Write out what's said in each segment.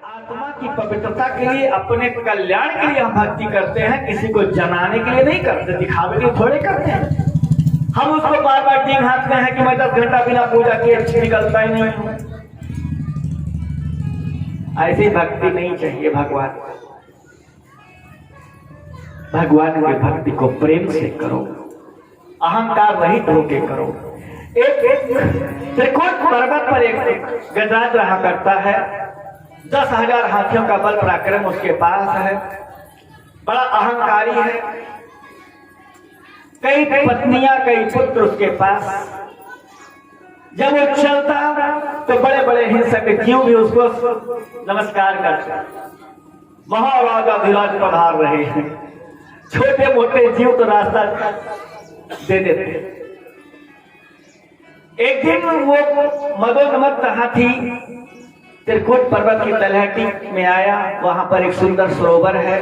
आत्मा की पवित्रता के लिए, अपने कल्याण के लिए हम भक्ति करते हैं, किसी को जनाने के लिए नहीं करते, दिखावे के लिए थोड़े करते हैं। हम उसको बार बार टीम हाथते हैं कि मैं 10 घंटा बिना पूजा किए निकलता ही नहीं हूं। ऐसी भक्ति नहीं चाहिए। भगवान की भक्ति को प्रेम से करो, अहंकार रहित होके करो। एक त्रिकुट पर्वत पर एक गजराज रहा करता है, 10,000 हाथियों का बल पराक्रम उसके पास है, बड़ा अहंकारी है, कई पत्नियां कई पुत्र उसके पास। जब वो चलता तो बड़े बड़े हिंसक जीव भी उसको नमस्कार करते, महाराजा धीराज पधार रहे हैं। छोटे मोटे जीव तो रास्ता दे देते। एक दिन वो मदोन्मत्त हाथी त्रिकुट पर्वत की तलहटी में आया। वहां पर एक सुंदर सरोवर है,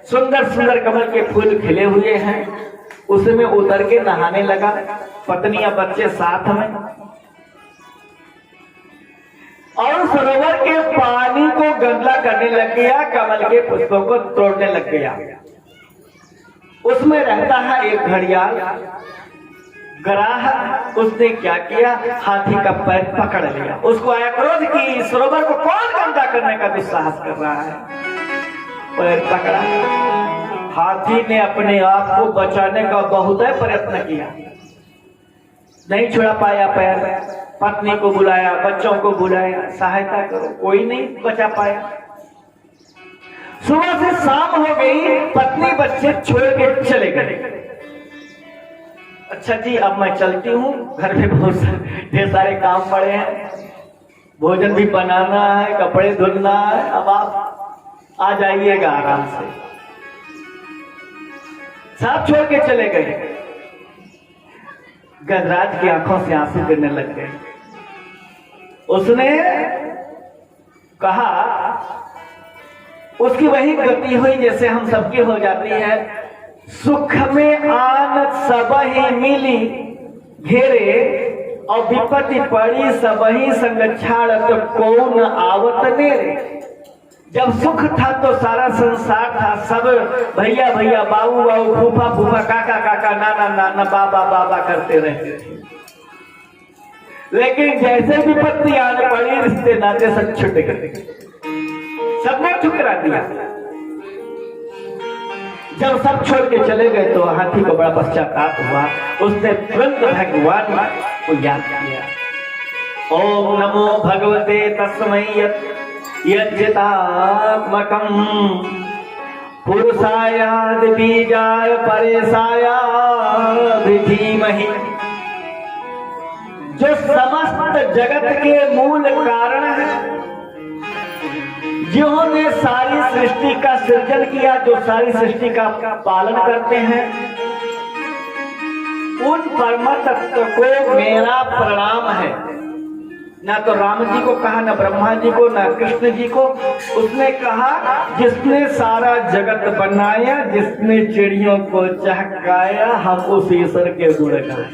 सुंदर सुंदर कमल के फूल खिले हुए हैं। उसमें उतर के नहाने लगा, पत्नियां बच्चे साथ में, और सरोवर के पानी को गंदा करने लग गया, कमल के पुष्पों को तोड़ने लग गया। उसमें रहता है एक घड़ियाल ग्राहक। उसने क्या किया, हाथी का पैर पकड़ लिया। उसको आया क्रोध कि सरोवर को कौन गंदा करने का दुस्साहस कर रहा है। पैर पकड़ा, हाथी ने अपने आप को बचाने का बहुत प्रयत्न किया, नहीं छुड़ा पाया पैर। पत्नी को बुलाया, बच्चों को बुलाया, सहायता करो, कोई नहीं बचा पाया। सुबह से शाम हो गई, पत्नी बच्चे छोड़ के चले गए। अच्छा जी, अब मैं चलती हूँ, घर में बहुत ढेर सारे काम पड़े हैं, भोजन भी बनाना है, कपड़े धुलना है, अब आप आ जाइएगा आराम से। साथ छोड़ के चले गए। गजराज की आंखों से आंसू गिरने लग गए। उसने कहा, उसकी वही गति हुई जैसे हम सबकी हो जाती है। सुख में आन सबही मिली घेरे, और विपत्ति पड़ी सबही संग छाड़त कौन आवत नेरे। जब सुख था तो सारा संसार था, सब भैया भैया, बाबू बाबू, फूफा फूफा, काका काका, नाना नाना, बाबा बाबा करते रहते थे। लेकिन जैसे विपत्ति आने पड़ी, रिश्ते नाते सब छूट गए, सबने ठुकरा दिया। जब सब छोड़ के चले गए तो हाथी को बड़ा पश्चाताप हुआ। उसने तुरंत भगवान को याद किया। ओम नमो भगवते तस्मै यज्ञतात्मकं पुरुषाय बीजाय परेशाय धीमहि। जो समस्त जगत के मूल कारण है, जिन्होंने सारी सृष्टि का सृजन किया, जो सारी सृष्टि का पालन करते हैं, उन परम तत्व को मेरा प्रणाम है। ना तो राम जी को कहा, ना ब्रह्मा जी को, ना कृष्ण जी को। उसने कहा, जिसने सारा जगत बनाया, जिसने चिड़ियों को चहकाया, हम उस ईश्वर के गुण गाए।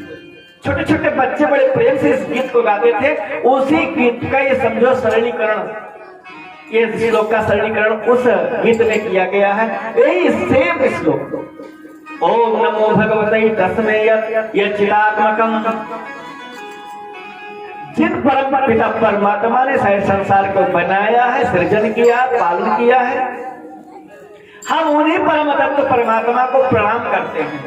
छोटे छोटे बच्चे बड़े प्रेम से इस गीत को गाते थे। उसी गीत का ये समझो सरलीकरण, ये श्लोक का सरलीकरण उस गीत में किया गया है। यही सेम श्लोक। ओम नमो भगवते तस्मै यज्ञतात्मकं। जिन परम पिता परमात्मा ने सारे संसार को बनाया है, सृजन किया, पालन किया है, हम उन्हीं परम तत्व परमात्मा को प्रणाम करते हैं।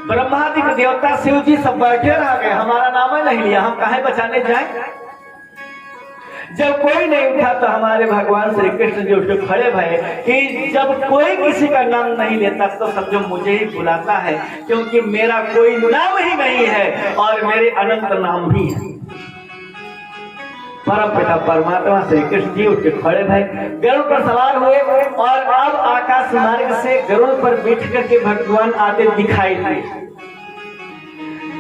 ब्रह्मादि देवता शिव जी सब बैठे रह गए, हमारा नाम ही नहीं लिया, हम काहे बचाने जाएं। जब कोई नहीं उठा तो हमारे भगवान श्री कृष्ण जी उठ खड़े भये कि जब कोई किसी का नाम नहीं लेता तो समझो मुझे ही बुलाता है, क्योंकि मेरा कोई नाम ही नहीं है और मेरे अनंत नाम भी है। परम पिता परमात्मा श्री कृष्ण जी उठ खड़े भये, गरुड़ पर सवार हुए, और अब आकाश मार्ग से गरुड़ पर बैठ करके भगवान आते दिखाई दिए।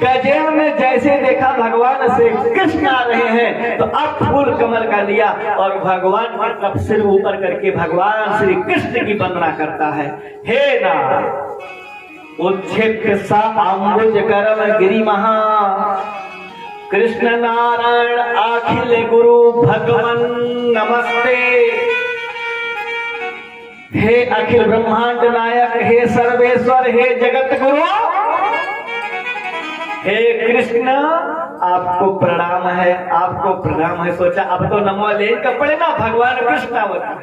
गजेंद्र ने जैसे देखा भगवान श्री कृष्ण आ रहे हैं, तो अब फूल कमल का लिया और भगवान की तरफ सिर ऊपर करके भगवान श्री कृष्ण की वंदना करता है। हे नाथ उच्छेद सा अम्बुज करम गिरि महा, कृष्ण नारायण अखिल गुरु भगवन नमस्ते। हे अखिल ब्रह्मांड नायक, हे सर्वेश्वर, हे जगत गुरु, हे कृष्ण, आपको प्रणाम है, आपको प्रणाम है। सोचा अब तो नमो ले कपड़े ना भगवान कृष्ण अवतार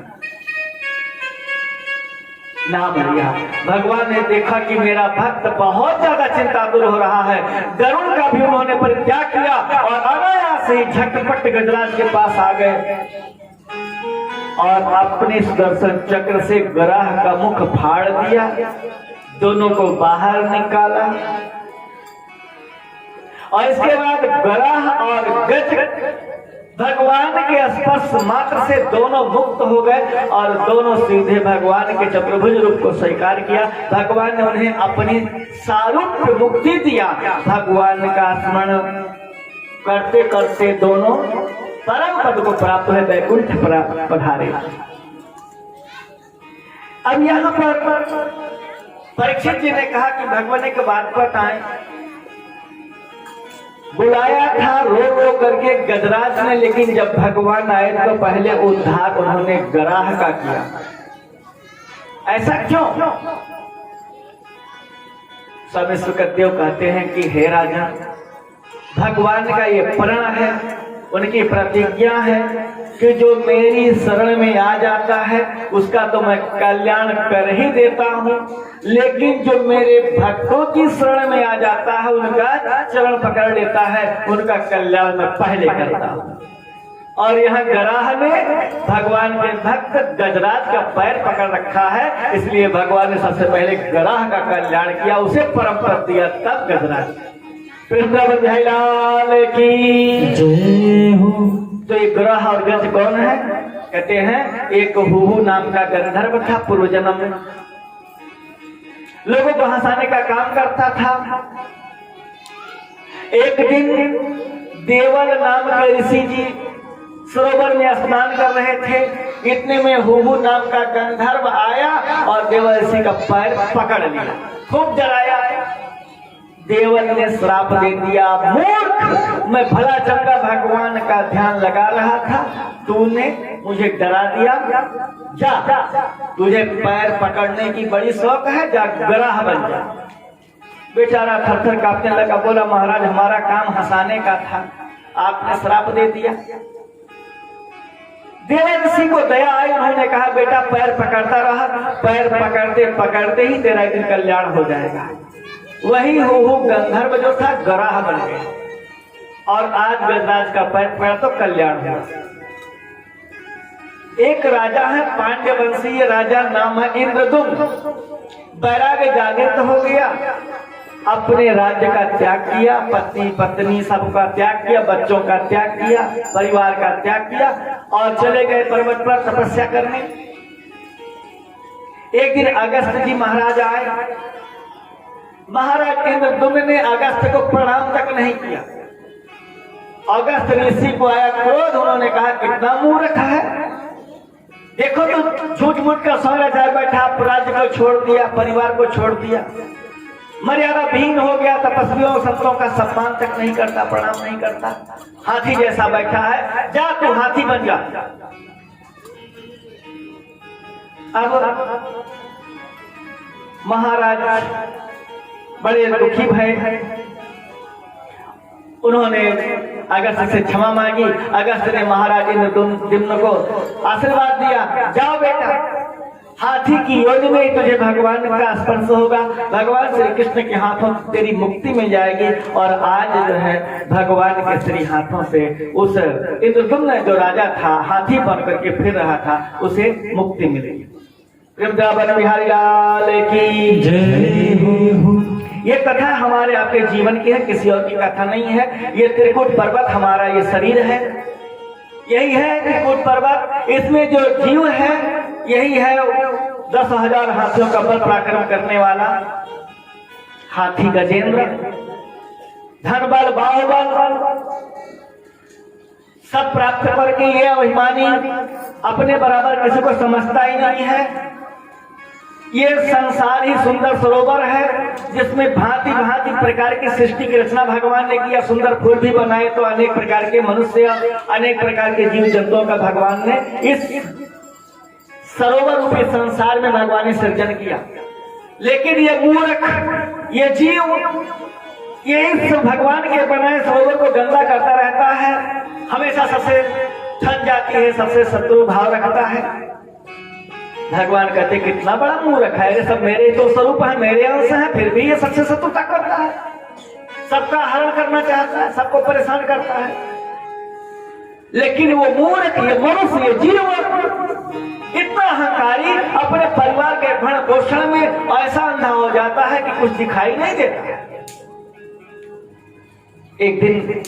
नाम लिया। भगवान ने देखा कि मेरा भक्त बहुत ज्यादा चिंतातुर हो रहा है। गरुड़ का भी उन्होंने परित्याग किया और अनायास ही झटपट गजराज के पास आ गए और अपने सुदर्शन चक्र से गराह का मुख फाड़ दिया, दोनों को बाहर निकाला और इसके बाद गराह और गज भगवान के स्पर्श मात्र से दोनों मुक्त हो गए और दोनों सीधे भगवान के चतुर्भुज रूप को स्वीकार किया। भगवान ने उन्हें अपनी सारूप्य मुक्ति दिया। भगवान का स्मरण करते करते दोनों परम पद को प्राप्त हुए, वैकुंठ पधारे। अब यहाँ पर परीक्षित जी ने कहा कि भगवान एक बात बताएं, बुलाया था रो रो करके गजराज ने, लेकिन जब भगवान आए तो पहले उद्धार उन्होंने गराह का किया, ऐसा क्यों? स्वामी सुखदेव कहते हैं कि हे राजा, भगवान का ये प्रण है, उनकी प्रतिज्ञा है कि जो मेरी शरण में आ जाता है उसका तो मैं कल्याण कर ही देता हूँ, लेकिन जो मेरे भक्तों की शरण में आ जाता है, उनका चरण पकड़ लेता है, उनका कल्याण मैं पहले करता हूँ। और यहाँ गराह ने भगवान के भक्त गजराज का पैर पकड़ रखा है, इसलिए भगवान ने सबसे पहले गराह का कल्याण किया, उसे परम पद दिया, तब गजराज। लाल की जय हो। तो ये ग्रह और गज कौन है? कहते हैं एक हुहू नाम का गंधर्व था, पूर्व जन्म में लोगों को हंसाने का काम करता था। एक दिन देवल नाम के ऋषि जी सरोवर में स्नान कर रहे थे, इतने में हुहू नाम का गंधर्व आया और देवल ऋषि का पैर पकड़ लिया, खूब डराया। देवल ने श्राप दे दिया, मूर्ख, मैं भला चंगा भगवान का ध्यान लगा रहा था, तूने मुझे डरा दिया, जा, तुझे पैर पकड़ने की बड़ी शौक है, जा गराह बन जा। बेचारा थर-थर कांपने लगा, बोला महाराज हमारा काम हंसाने का था, आपने श्राप दे दिया। देवल ऋषि को दया आई, उन्होंने कहा बेटा पैर पकड़ता रहा, पैर पकड़ते पकड़ते ही तेरा एक दिन कल्याण हो जाएगा। वही हुहू गंधर्व जो था गराह बन गया और आज गजराज का पैर पड़ा तो कल्याण हुआ। एक राजा है पांड्य वंशीय राजा, नाम है इंद्रदुम्न। वैराग्य जागृत हो गया, अपने राज्य का त्याग किया, पत्नी पत्नी सबका त्याग किया, बच्चों का त्याग किया, परिवार का त्याग किया और चले गए पर्वत पर तपस्या करने। एक दिन अगस्त जी महाराज आए, महाराज इंद्रदुम्न ने अगस्त को प्रणाम तक नहीं किया। अगस्त ऋषि को आया क्रोध, उन्होंने कहा कितना मूर्ख है, देखो तो झूठ मूठ का समाचार बैठा, राज्य को छोड़ दिया, परिवार को छोड़ दिया, मर्यादा भीन हो गया, तपस्वियों संतों का सम्मान तक नहीं करता, प्रणाम नहीं करता, हाथी जैसा बैठा है, जा तू हाथी बन जा। अब महाराज बड़े दुखी भय, उन्होंने अगस्त से क्षमा मांगी। अगस्त ने महाराज इंद्रदुम्न को आशीर्वाद दिया, जाओ बेटा, हाथी की योनि में ही तुझे भगवान का स्पर्श होगा, भगवान श्री कृष्ण के हाथों तेरी मुक्ति मिल जाएगी। और आज जो है भगवान के श्री हाथों से उस इंद्रदुम्न जो राजा था, हाथी बन करके फिर रहा था, उसे मुक्ति मिलेगी। वृंदावन बिहारी लाल की जय हो। ये कथा हमारे आपके जीवन की है, किसी और की कथा नहीं है। ये त्रिकुट पर्वत हमारा ये शरीर है, यही है त्रिकुट पर्वत। इसमें जो जीव है यही है 10,000 हाथियों का बल पराक्रम करने वाला हाथी गजेंद्र, धन बल बाहुबल सब प्राप्त करके ये अभिमानी अपने बराबर किसी को समझता ही नहीं है। ये संसार ही सुंदर सरोवर है, जिसमें भांति भांति प्रकार की सृष्टि की रचना भगवान ने किया। सुंदर फूल भी बनाए तो अनेक प्रकार के मनुष्य, अनेक प्रकार के जीव जंतुओं का भगवान ने इस सरोवर रूपी संसार में भगवान ने सृजन किया, लेकिन ये मूर्ख, ये जीव, ये इस भगवान के बनाए सरोवर को गंदा करता रहता है, हमेशा सबसे ठग जाती है, सबसे शत्रु भाव रखता है। भगवान कहते कितना बड़ा मूर्ख है, ये सब मेरे तो स्वरूप है, मेरे अंश है, फिर भी ये सबसे शत्रुता करता है, सबका हरण करना चाहता है, सबको परेशान करता है। लेकिन वो मूर्ख, ये मनुष्य, ये जीव इतना अहंकारी अपने परिवार के भरण पोषण में ऐसा अंधा हो जाता है कि कुछ दिखाई नहीं देता। एक दिन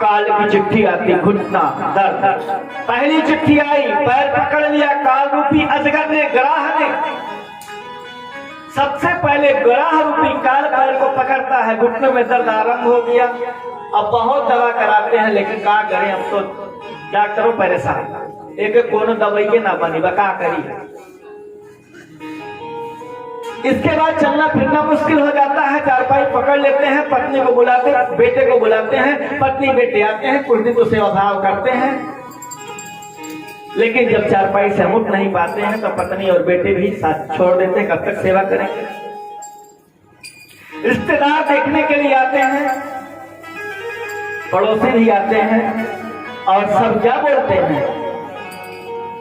काल की चिट्ठी आती, घुटना दर्द, पहली चिट्ठी आई, पैर पकड़ लिया काल रूपी अजगर ने, ग्राह ने। सबसे पहले ग्राह रूपी काल पैर को पकड़ता है, घुटनों में दर्द आरंभ हो गया। अब बहुत दवा कराते हैं, लेकिन क्या करें, अब तो डॉक्टरों परेशान, एक कोनो दवाई के ना बनी, बका करी। इसके बाद चलना फिरना मुश्किल हो जाता है, चारपाई पकड़ लेते हैं, पत्नी को बुलाते, बेटे को बुलाते हैं, पत्नी बेटे आते हैं, कुछ दिन तो सेवा भाव करते हैं, लेकिन जब चारपाई से उठ नहीं पाते हैं तो पत्नी और बेटे भी साथ छोड़ देते हैं, कब तक सेवा करेंगे। रिश्तेदार देखने के लिए आते हैं, पड़ोसी भी आते हैं, और सब क्या बोलते हैं,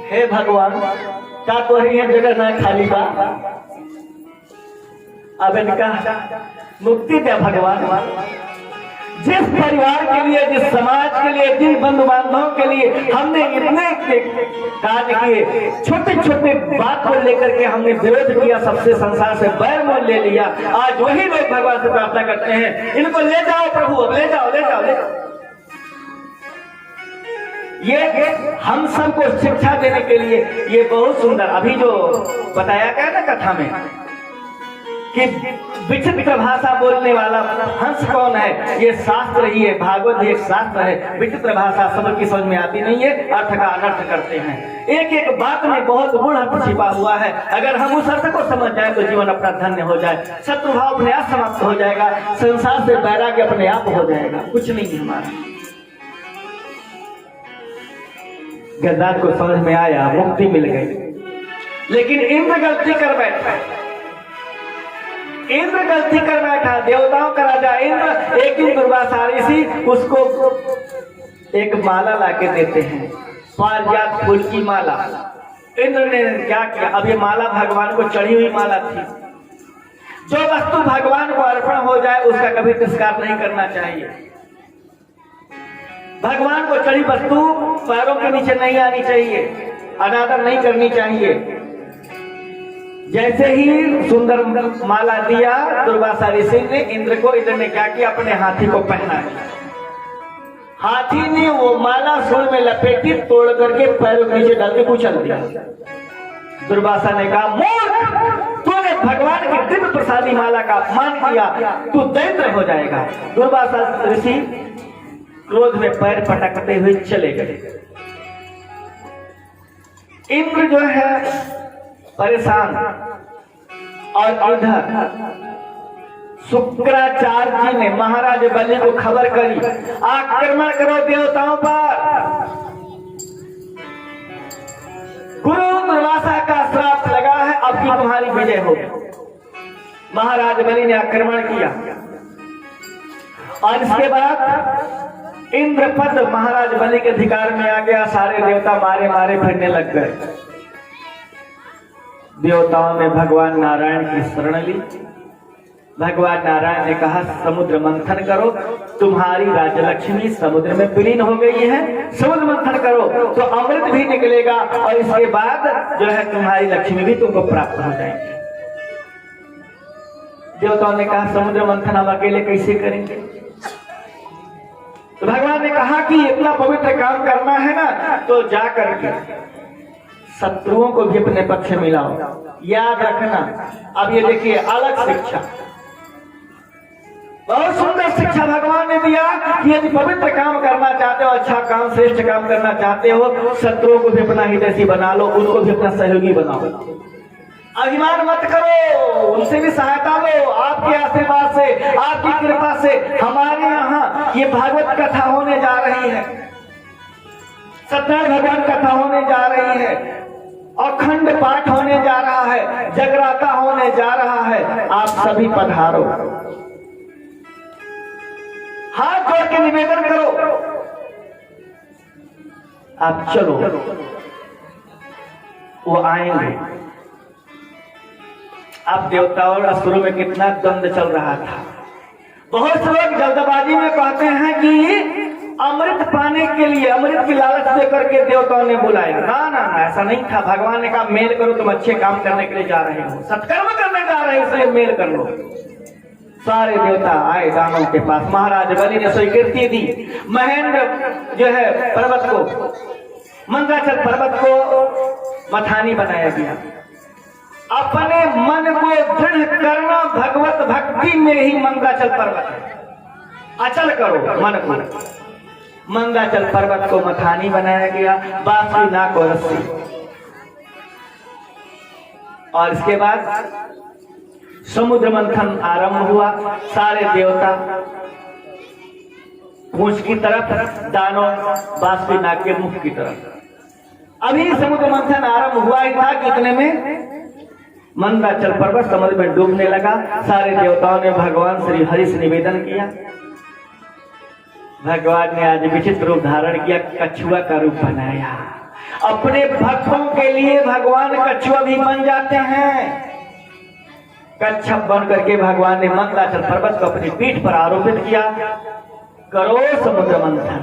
हे भगवान क्या तो जगह ना खाली बा, अब इनका मुक्ति दे भगवान। जिस परिवार के लिए, जिस समाज के लिए, जिन बंधु बांधवों के लिए हमने इतने कार्य किए, छोटे छोटे बात को लेकर के हमने विरोध किया, सबसे संसार से बैर मोल ले लिया, आज वही लोग भगवान से प्रार्थना करते हैं, इनको ले जाओ प्रभु, ले जाओ ले जाओ ले जाओ। ये हम सबको शिक्षा देने के लिए ये बहुत सुंदर, अभी जो बताया गया ना कथा में कि विचित्र भाषा बोलने वाला हंस कौन है, ये शास्त्र ही है, भागवत एक शास्त्र है। विचित्र भाषा सबकी समझ में आती नहीं है, अर्थ का अनर्थ करते हैं, एक एक बात में बहुत गुण अर्थ छिपा हुआ है। अगर हम उस अर्थ को समझ जाए तो जीवन अपना धन्य हो जाए, शत्रु भाव अपने आप समाप्त हो जाएगा, संसार से वैराग्य अपने आप हो जाएगा, कुछ नहीं है हमारा। गद्दार को समझ में आया, मुक्ति मिल गई, लेकिन इंद्र गलती कर बैठा, इंद्र गलती कर बैठा, देवताओं का राजा इंद्र। एक दिन दुर्वासा ऋषि उसको एक माला लाके देते हैं, पारिजात फूल की माला। इंद्र ने क्या किया, अब ये माला भगवान को चढ़ी हुई माला थी, जो वस्तु भगवान को अर्पण हो जाए उसका कभी तिरस्कार नहीं करना चाहिए। भगवान को चढ़ी वस्तु पैरों के नीचे नहीं आनी चाहिए, अनादर नहीं करनी चाहिए। जैसे ही सुंदर माला दिया दुर्वासा ऋषि ने इंद्र को, इंद्र ने क्या किया, अपने हाथी को पहना दिया। हाथी ने वो माला सूंड में लपेटी, तोड़ करके पैरों के नीचे डाल के कुचल दिया। दुर्वासा ने कहा, मूर्ख, तूने भगवान की दिव्य प्रसादी माला का अपमान किया, तू दैत्य हो जाएगा। दुर्वासा ऋषि क्रोध में पैर पटकते हुए चले गए। इंद्र जो है परेशान, और इधर शुक्राचार्य जी ने महाराज बलि को खबर करी, आक्रमण करो देवताओं पर। गुरु दुर्वासा का श्राप लगा है, अब की तुम्हारी विजय होगी। महाराज बलि ने आक्रमण किया, और इसके बाद इंद्रपद महाराज बलि के अधिकार में आ गया। सारे देवता मारे मारे फिरने लग गए। देवताओं ने भगवान नारायण की शरण ली। भगवान नारायण ने कहा, समुद्र मंथन करो, तुम्हारी राजलक्ष्मी समुद्र में विलीन हो गई है, समुद्र मंथन करो तो अमृत भी निकलेगा, और इसके बाद जो है तुम्हारी लक्ष्मी भी तुमको प्राप्त हो जाएगी। देवताओं ने कहा, समुद्र मंथन हम अकेले कैसे करेंगे। तो भगवान ने कहा कि इतना पवित्र काम करना है ना, तो जा करके शत्रुओं को भी अपने पक्ष में मिलाओ। याद रखना, अब ये देखिए अलग शिक्षा, बहुत सुंदर शिक्षा भगवान ने दिया कि यदि पवित्र काम करना चाहते हो, अच्छा काम, श्रेष्ठ काम करना चाहते हो, शत्रुओं को भी अपना हितैषी बना लो, उनको भी अपना सहयोगी बनाओ। अभिमान मत करो, उनसे भी सहायता लो। आपके आशीर्वाद से, आपकी कृपा से हमारे यहाँ ये भागवत कथा होने जा रही है, सत्यनारायण भगवान कथा होने जा रही है, अखंड पाठ होने जा रहा है, जगराता होने जा रहा है, आप सभी पधारो। हाथ जोड़ के निवेदन करो, आप चलो, वो आएंगे। अब देवताओं और असुरों में कितना द्वंद्व चल रहा था। बहुत से लोग जल्दबाजी में कहते हैं कि अमृत पाने के लिए, अमृत की लालच देकर के देवताओं ने बुलाया। ना ना ना, ऐसा नहीं था। भगवान ने कहा मेल करो, तुम अच्छे काम करने के लिए जा रहे हो, सत्कर्म करने जा रहे हो, इसलिए मेल कर लो। सारे देवता आए दानों के पास। महाराज बलि ने स्वीकृति दी। महेंद्र जो है पर्वत को, मंदराचल पर्वत को मथानी बनाया गया। अपने मन को दृढ़ करना भगवत भक्ति में ही मंदराचल पर्वत है। अचल करो मन को। मंदराचल पर्वत को मथानी बनाया गया, बांसुरी नाक और रस्सी। और इसके बाद समुद्र मंथन आरंभ हुआ। सारे देवता पूंछ की तरफ, दानव बांसुरी नाक के मुख की तरफ। अभी समुद्र मंथन आरंभ हुआ ही था, कितने में मंदराचल पर्वत समुद्र में डूबने लगा। सारे देवताओं ने भगवान श्री हरि से निवेदन किया। भगवान ने आज विचित्र रूप धारण किया, कछुआ का रूप बनाया। अपने भक्तों के लिए भगवान कछुआ भी बन जाते हैं। कच्छप बन करके भगवान ने मंदराचल पर्वत को अपनी पीठ पर आरोपित किया। करो समुद्र मंथन।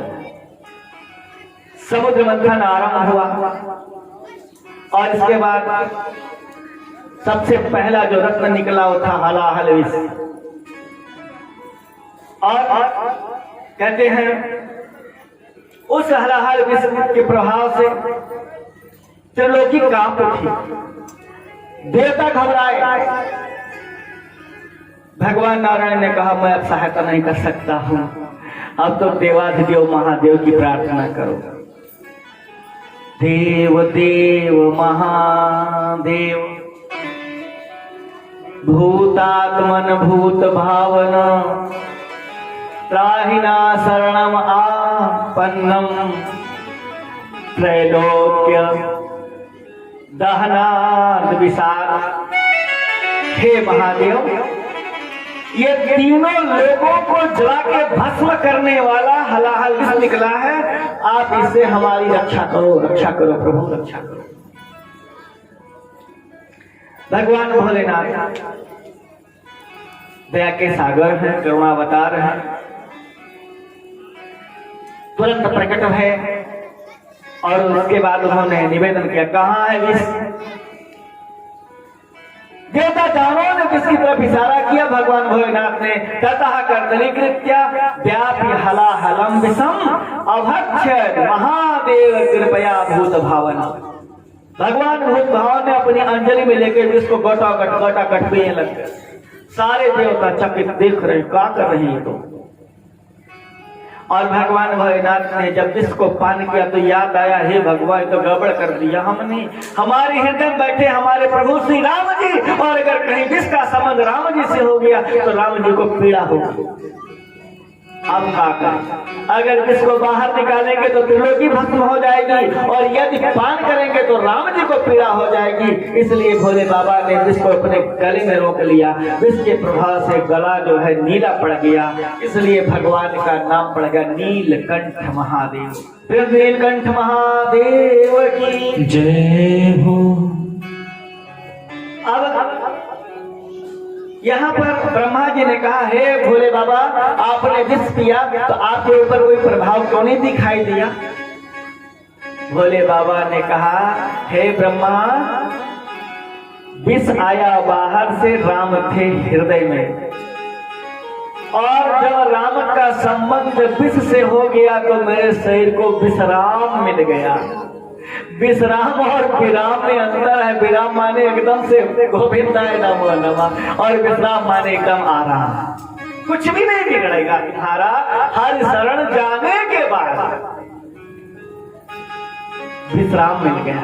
समुद्र मंथन आरंभ हुआ। और इसके बाद सबसे पहला जो रत्न निकला वो था हलाहल विष। और कहते हैं उस हलाहल विष के प्रभाव से त्रिलोकी कांप उठी, देवता घबराए। भगवान नारायण ने कहा मैं अब सहायता नहीं कर सकता हूं, अब तो देवाधिदेव महादेव की प्रार्थना करो। देव देव महादेव भूतात्मन भूत भावन त्राहिना शरणम आपन्नम त्रैलोक्य दहनाद विषाद। हे महादेव, ये तीनों लोगों को जला के भस्म करने वाला हलाहल विष निकला है। आप इससे हमारी रक्षा करो, रक्षा करो प्रभु, रक्षा करो। भगवान भोलेनाथ दया के सागर हैं, करुणावतार हैं, तुरंत प्रकट है। और उसके बाद उन्होंने निवेदन किया, कहाँ है विष? देवता दानवों ने विष की तरफ इशारा किया। भगवान भोलेनाथ ने ततः कर्दली कृत्या व्यापी हलाहलम विषम अभक्ष्य महादेव कृपया भूत भावन। भगवान भूत भावन ने अपनी अंजलि में लेकर विष को गोटा कट पीने लग गए। सारे देवता चकित देख रहे, क्या कर रहे हैं तो। और भगवान भोलेनाथ ने जब विष को पान किया तो याद आया, हे भगवान तो गड़बड़ कर दिया हमने। हमारे हृदय में बैठे हमारे प्रभु श्री राम जी, और अगर कहीं विष का संबंध राम जी से हो गया तो राम जी को पीड़ा होगी। अब क्या करें? अगर विष को बाहर निकालेंगे तो त्रिलोकी भस्म हो जाएगी, और यदि पान करेंगे तो राम जी को पीड़ा हो जाएगी। इसलिए भोले बाबा ने विष को अपने गले में रोक लिया। विष के प्रभाव से गला जो है नीला पड़ गया, इसलिए भगवान का नाम पड़ गया नीलकंठ महादेव। फिर नीलकंठ महादेव की जय हो। अब यहाँ पर ब्रह्मा जी ने कहा, हे भोले बाबा, आपने विष पिया तो आपके ऊपर कोई प्रभाव क्यों नहीं दिखाई दिया? भोले बाबा ने कहा, हे ब्रह्मा, विष आया बाहर से, राम थे हृदय में, और जब राम का संबंध विष से हो गया तो मेरे शरीर को विश्राम मिल गया। विश्राम और विराम में अंतर है। विराम माने एकदम से गोविंदाय नमो नमः, और विश्राम माने एकदम आराम। कुछ भी नहीं बिगड़ेगा तुम्हारा हर शरण जाने के बाद विश्राम मिल गया।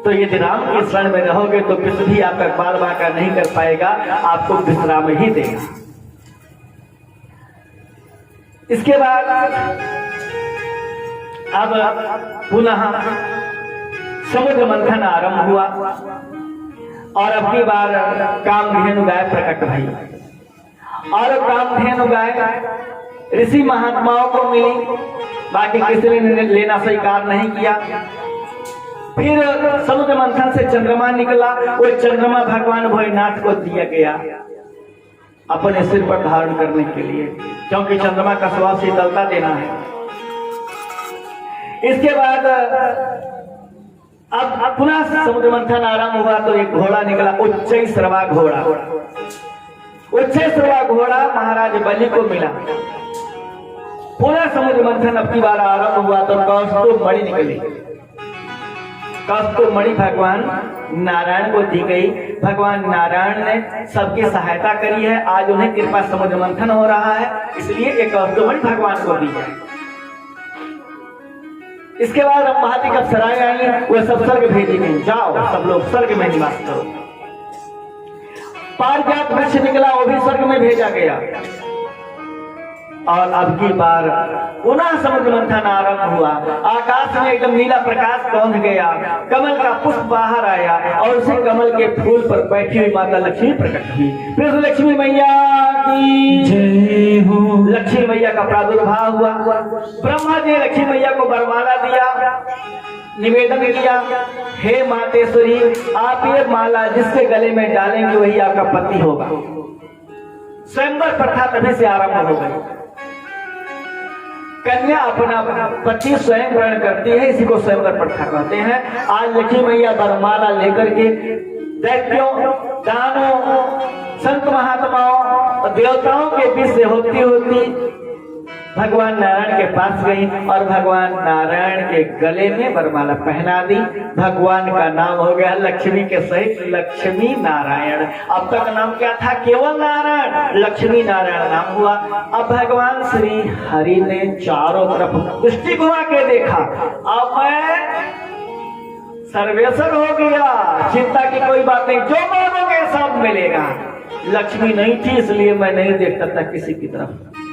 तो यदि राम के शरण में रहोगे तो विष भी आपका बाल बांका नहीं कर पाएगा, आपको विश्राम ही देगा। इसके बाद अब पुनः समुद्र मंथन आरंभ हुआ और अब की बार कामधेनु गाय प्रकट भई और कामधेनु गाय ऋषि महात्माओं को मिली, बाकी किसी ने लेना स्वीकार नहीं किया। फिर समुद्र मंथन से चंद्रमा निकला, वो चंद्रमा भगवान भोलेनाथ को दिया गया अपने सिर पर धारण करने के लिए, क्योंकि चंद्रमा का स्वभाव शीतलता देना है। इसके बाद अब पुनः समुद्र मंथन आरंभ हुआ तो एक घोड़ा निकला, उच्चैश्रवा घोड़ा। उच्चैश्रवा घोड़ा महाराज बलि को मिला। पुनः समुद्र मंथन अब की बार आरंभ हुआ तो कौस्तुभ मणि निकली। कौस्तुभ मणि भगवान नारायण को दी गई। भगवान नारायण ने सबकी सहायता करी है, आज उन्हें कृपा समुद्र मंथन हो रहा है, इसलिए एक कौस्तुभ मणि भगवान को दी जाए। इसके बाद अब महादेव की अप्सराएं आई, वो सब स्वर्ग भेजी गई, जाओ सब लोग स्वर्ग में निवास करो। पारिजात वृक्ष निकला, वो भी स्वर्ग में भेजा गया। और अब की बार पुनः समुद्र मंथन आरंभ हुआ। आकाश में एकदम नीला प्रकाश पहुंच गया, कमल का पुष्प बाहर आया और उसी कमल के फूल पर बैठी हुई माता लक्ष्मी प्रकट हुई। फिर लक्ष्मी मैया की जय हो। लक्ष्मी मैया का प्रादुर्भाव हुआ। ब्रह्मा जी लक्ष्मी मैया को वरमाला दिया, निवेदन किया, हे मातेश्वरी आप ये माला जिसके गले में डालेंगे वही आपका पति होगा। स्वयंवर प्रथा तभी से आरंभ हो गई। कन्या अपना पति स्वयं ग्रहण करती है, इसी को स्वयंवर प्रथा कहते हैं। आज लक्ष्मी मैया वरमाला लेकर के दैत्यों, दानों, संत महात्माओं, देवताओं के बीच से होती होती भगवान नारायण के पास गई और भगवान नारायण के गले में वरमाला पहना दी। भगवान का नाम हो गया लक्ष्मी के सहित लक्ष्मी नारायण। अब तक नाम क्या था? केवल नारायण, लक्ष्मी नारायण नाम हुआ। अब भगवान श्री हरि ने चारों तरफ दृष्टि घुमा के देखा, अब मैं सर्वेश्वर हो गया, चिंता की कोई बात नहीं, जो मांगोगे सब मिलेगा। लक्ष्मी नहीं थी इसलिए मैं नहीं देखता था किसी की तरफ।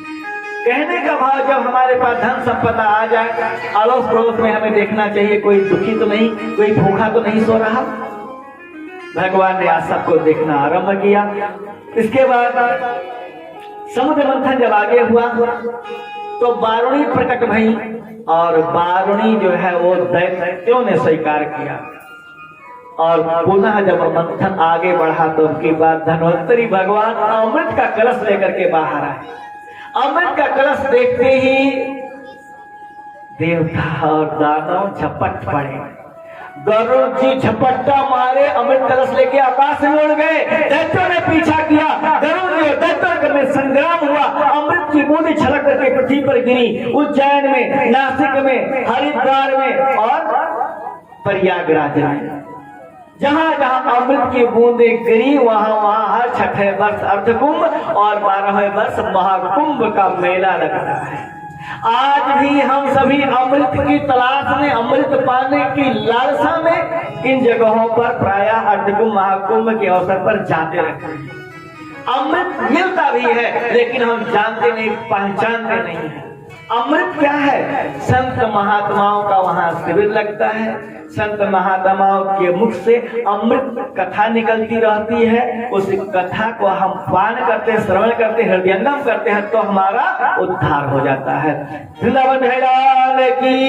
कहने का भाव जब हमारे पास धन संपदा आ जाए, अड़ोस पड़ोस में हमें देखना चाहिए कोई दुखी तो नहीं, कोई भूखा तो नहीं सो रहा। भगवान ने आज सबको देखना आरंभ किया। इसके बाद समुद्र मंथन जब आगे हुआ तो बारुणी प्रकट भई और बारुणी जो है वो दैत्यों ने स्वीकार किया। और पुनः जब मंथन आगे बढ़ा तो उनकी बात धन्वंतरी भगवान अमृत का कलश लेकर के बाहर आए। अमृत का कलश देखते ही देवता और दानव झपट पड़े। गरुड़ जी झपट्टा मारे, अमृत कलश लेके आकाश में उड़ गए। दैत्यों ने पीछा किया, गरुड़ जी और दैत्यों में संग्राम हुआ। अमृत की बूंदें छलक करके पृथ्वी पर गिरी। उज्जैन में, नासिक में, हरिद्वार में और प्रयागराज में, जहां जहां अमृत की बूंदें गिरी वहां वहां हर छठे वर्ष अर्धकुंभ और 12वें वर्ष महाकुंभ का मेला लगता है। आज भी हम सभी अमृत की तलाश में, अमृत पाने की लालसा में इन जगहों पर प्रायः अर्धकुंभ महाकुंभ के अवसर पर जाते रहते हैं। अमृत मिलता भी है लेकिन हम जानते नहीं, पहचानते नहीं है। अमृत क्या है? संत महात्माओं का वहां शिविर लगता है, संत महात्माओं के मुख से अमृत कथा निकलती रहती है। उस कथा को हम पान करते, श्रवण करते, हृदयंगम करते हैं तो हमारा उद्धार हो जाता है। वृंदावन की